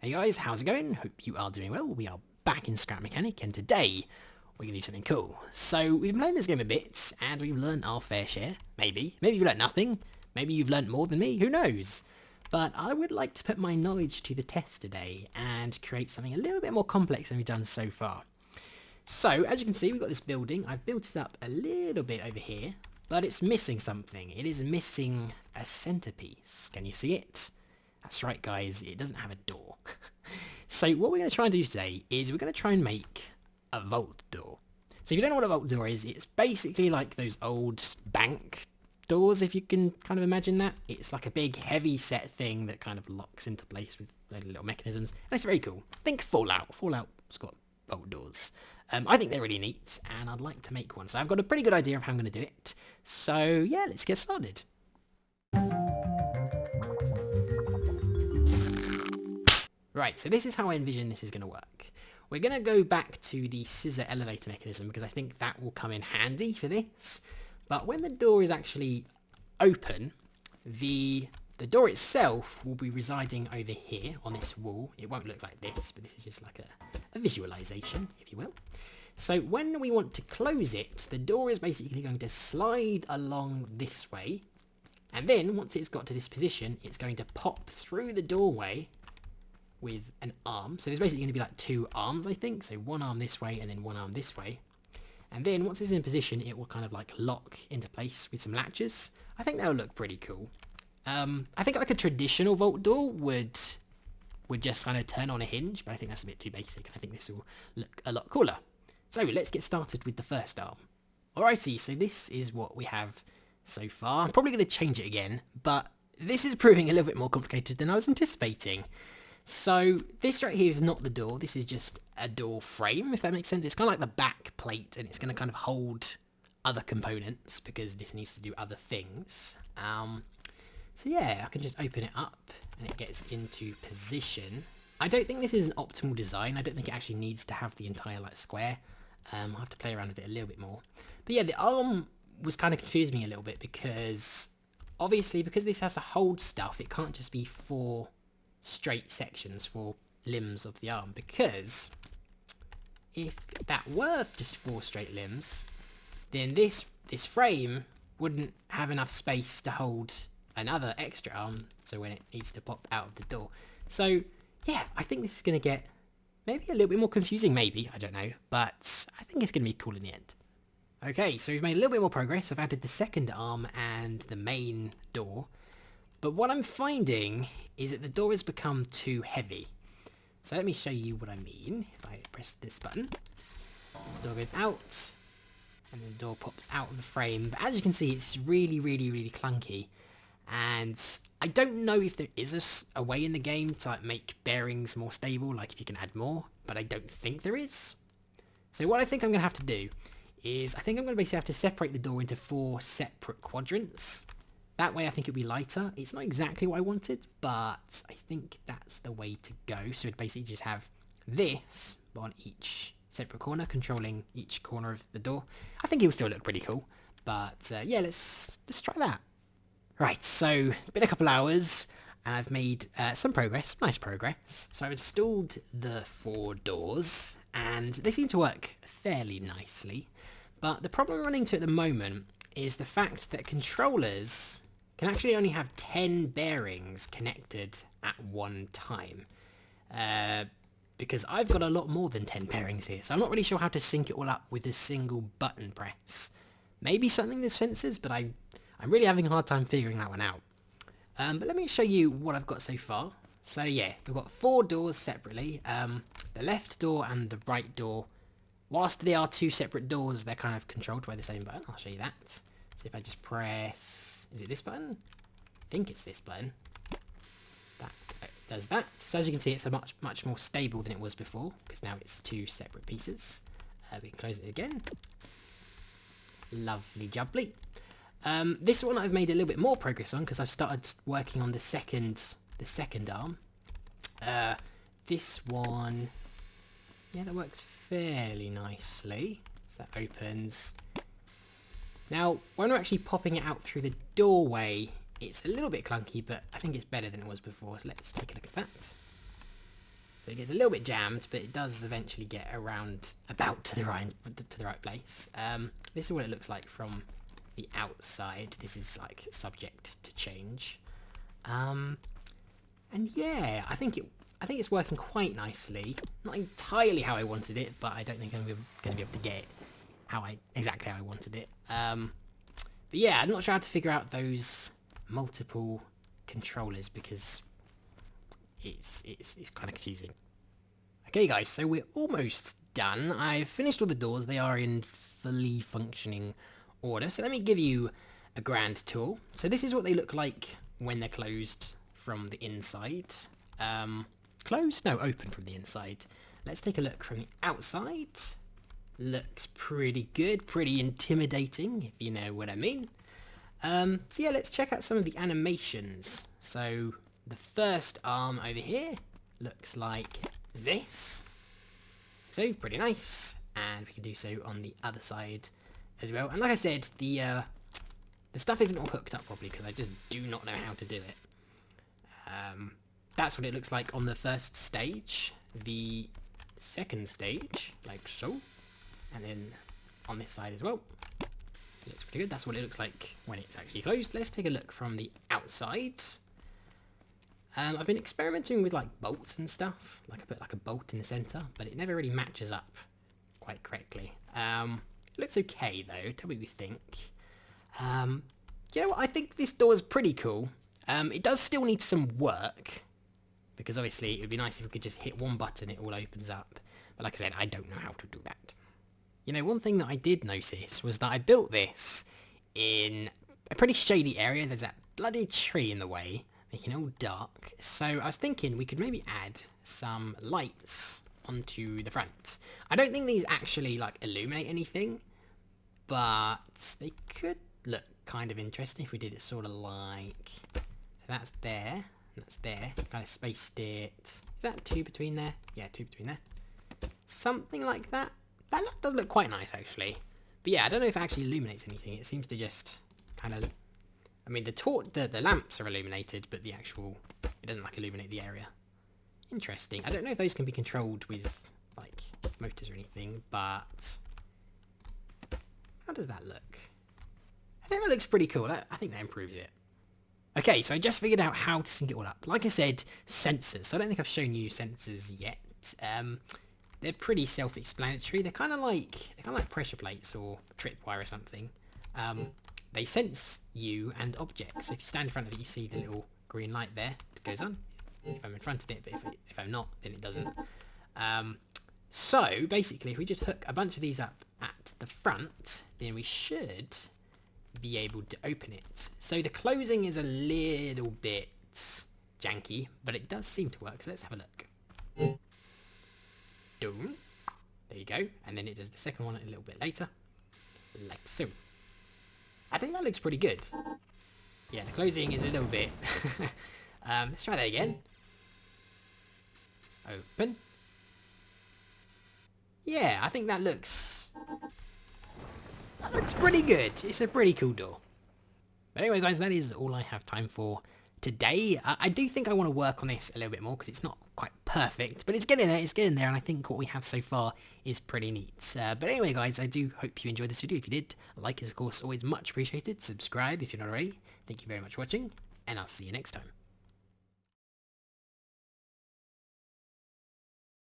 Hey guys, how's it going? Hope you are doing well. We are back in Scrap Mechanic, and today we're going to do something cool. So we've been playing this game a bit, and we've learned our fair share. Maybe you've learned nothing. Maybe you've learned more than me. Who knows? But I would like to put my knowledge to the test today and create something a little bit more complex than we've done so far. So as you can see, we've got this building. I've built it up a little bit over here, but it's missing something. It is missing a centerpiece. Can you see it? That's right, guys, it doesn't have a door. So what we're going to try and do today is we're going to try and make a vault door. So if you don't know what a vault door is, it's basically like those old bank doors, if you can kind of imagine that. It's like a big heavy set thing that kind of locks into place with little mechanisms. And it's very cool. Think Fallout. Fallout's got vault doors. I think they're really neat, and I'd like to make one. So I've got a pretty good idea of how I'm going to do it. So yeah, let's get started. Right, so this is how I envision this is going to work. We're going to go back to the scissor elevator mechanism because I think that will come in handy for this. But when the door is actually open, the door itself will be residing over here on this wall. It won't look like this, but this is just like a visualization, if you will. So when we want to close it, the door is basically going to slide along this way. And then once it's got to this position, it's going to pop through the doorway with an arm. So there's basically going to be like two arms, I think. So one arm this way and then one arm this way. And then once it's in position, it will kind of like lock into place with some latches. I think that'll look pretty cool. I think like a traditional vault door would just kind of turn on a hinge, but I think that's a bit too basic. And I think this will look a lot cooler. So let's get started with the first arm. Alrighty, so this is what we have so far. I'm probably going to change it again, but this is proving a little bit more complicated than I was anticipating. So this right here is not the door, this is just a door frame, if that makes sense. It's kind of like the back plate, and it's going to kind of hold other components because this needs to do other things. So yeah, I can just open it up and it gets into position. I don't think this is an optimal design. I don't think it actually needs to have the entire like square. I'll have to play around with it a little bit more. But yeah, the arm was kind of confusing me a little bit because obviously because this has to hold stuff, it can't just be four straight sections for limbs of the arm, because if that were just four straight limbs, then this frame wouldn't have enough space to hold another extra arm, so when it needs to pop out of the door. So yeah, I think this is going to get maybe a little bit more confusing, maybe, I don't know, but I think it's going to be cool in the end. Okay, so we've made a little bit more progress. I've added the second arm and the main door. But what I'm finding is that the door has become too heavy. So let me show you what I mean. If I press this button, the door goes out, and the door pops out of the frame. But as you can see, it's really, really, really clunky. And I don't know if there is a way in the game to like, make bearings more stable, like if you can add more, but I don't think there is. So what I think I'm going to have to do is I think I'm going to basically have to separate the door into four separate quadrants. That way I think it'll be lighter. It's not exactly what I wanted, but I think that's the way to go. So it'd basically just have this on each separate corner, controlling each corner of the door. I think it'll still look pretty cool. But yeah, let's try that. Right, so been a couple hours, and I've made some progress, nice progress. So I've installed the four doors, and they seem to work fairly nicely. But the problem I'm running into at the moment is the fact that controllers can actually only have 10 bearings connected at one time. Because I've got a lot more than 10 bearings here, so I'm not really sure how to sync it all up with a single button press. Maybe something with sensors, but I'm really having a hard time figuring that one out. But let me show you what I've got so far. So yeah, we've got four doors separately. The left door and the right door. Whilst they are two separate doors, they're kind of controlled by the same button. I'll show you that. So if I just press, is it this button? I think it's this button. That does that. So as you can see, it's a much more stable than it was before, because now it's two separate pieces. We can close it again. Lovely jubbly. This one I've made a little bit more progress on because I've started working on the second arm. This one, yeah, that works fairly nicely. So that opens. Now, when we're actually popping it out through the doorway, it's a little bit clunky, but I think it's better than it was before, so let's take a look at that. So it gets a little bit jammed, but it does eventually get around about to the right place. This is what it looks like from the outside. This is like subject to change. And yeah, I think it's working quite nicely. Not entirely how I wanted it, but I don't think I'm going to be able to get it exactly how I wanted it. But yeah, I'm not sure how to figure out those multiple controllers because it's kind of confusing. Okay guys, so we're almost done. I've finished all the doors. They are in fully functioning order. So let me give you a grand tour. So this is what they look like when they're closed from the inside. Closed? No, open from the inside. Let's take a look from the outside. Looks pretty good, pretty intimidating, if you know what I mean. So yeah, let's check out some of the animations. So the first arm over here looks like this. So pretty nice. And we can do so on the other side as well. And like I said, the stuff isn't all hooked up properly because I just do not know how to do it. That's what it looks like on the first stage. The second stage, like so. And then on this side as well. It looks pretty good. That's what it looks like when it's actually closed. Let's take a look from the outside. I've been experimenting with like bolts and stuff. Like I put like a bolt in the center, but it never really matches up quite correctly. It looks okay though. Tell me what you think. You know what? I think this door is pretty cool. It does still need some work because obviously it would be nice if we could just hit one button, it all opens up. But like I said, I don't know how to do that. You know, one thing that I did notice was that I built this in a pretty shady area. There's that bloody tree in the way, making it all dark. So I was thinking we could maybe add some lights onto the front. I don't think these actually like illuminate anything, but they could look kind of interesting if we did it sort of like... So that's there, that's there. Kind of spaced it. Is that 2 between there? Yeah, 2 between there. Something like that. That does look quite nice, actually. But yeah, I don't know if it actually illuminates anything. It seems to just kind of... I mean, the lamps are illuminated, but the actual... It doesn't, like, illuminate the area. Interesting. I don't know if those can be controlled with, like, motors or anything, but... How does that look? I think that looks pretty cool. I think that improves it. Okay, so I just figured out how to sync it all up. Like I said, sensors. So I don't think I've shown you sensors yet. They're pretty self-explanatory. They're kind of like pressure plates or tripwire or something. They sense you and objects. So if you stand in front of it, you see the little green light there. It goes on if I'm in front of it, but if I'm not, then it doesn't. So basically, if we just hook a bunch of these up at the front, then we should be able to open it. So the closing is a little bit janky, but it does seem to work. So let's have a look. Boom. There you go. And then it does the second one a little bit later. Like so. I think that looks pretty good. Yeah, the closing is a little bit... let's try that again. Open. Yeah, I think that looks pretty good. It's a pretty cool door. But anyway, guys, that is all I have time for today. I do think I want to work on this a little bit more because it's not quite perfect, but it's getting there, and I think what we have so far is pretty neat. But anyway, guys, I do hope you enjoyed this video. If you did, like is of course always much appreciated. Subscribe if you're not already. Thank you very much for watching, and I'll see you next time.